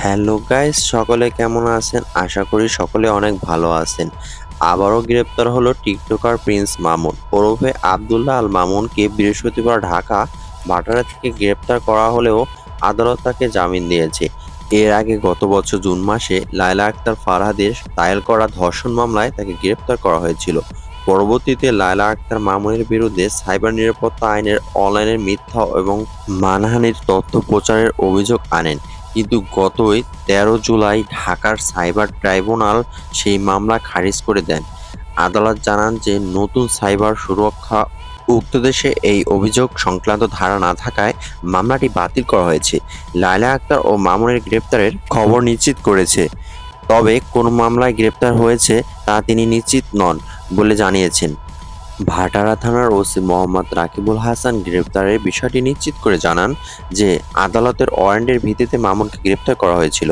Hello guys, সকলে কেমন আছেন? আশা করি সকলে অনেক ভালো আছেন। আবারও গ্রেপ্তার হলো টিকটকার প্রিন্স মামুন ওরফে আব্দুল্লাহ আল মামুনকে বৃহস্পতিবার ঢাকা ভাটারা থেকে গ্রেপ্তার করা হলেও আদালত তাকে জামিন দিয়েছে। এর আগে গত বছর জুন মাসে লায়লা আক্তার ফারহাদের দায়ের করা ধর্ষণ মামলায় তাকে গ্রেপ্তার করা হয়েছিল। পরবর্তীতে লায়লা আক্তার মামুনের বিরুদ্ধে সাইবার নিরাপত্তা আইনের অনলাইনে মিথ্যা এবং মানহানির তথ্য প্রচারের অভিযোগ আনেন। কিন্তু গতই ১৩ জুলাই ঢাকার সাইবার ট্রাইব্যুনাল সেই মামলা খারিজ করে দেন। আদালত জানান যে নতুন সাইবার সুরক্ষা উক্ত দেশে এই অভিযোগ সংক্রান্ত ধারা না থাকায় মামলাটি বাতিল করা হয়েছে। লায়লা আক্তার ও মামুনের গ্রেপ্তারের খবর নিশ্চিত করেছে, তবে কোন মামলায় গ্রেপ্তার হয়েছে তা তিনি নিশ্চিত নন বলে জানিয়েছেন। ভাটারা থানার ওসি মোহাম্মদ রাকিবুল হাসান গ্রেপ্তারের বিষয়টি নিশ্চিত করে জানান যে আদালতের ওয়ারেন্টের ভিত্তিতে মামুনকে গ্রেপ্তার করা হয়েছিল।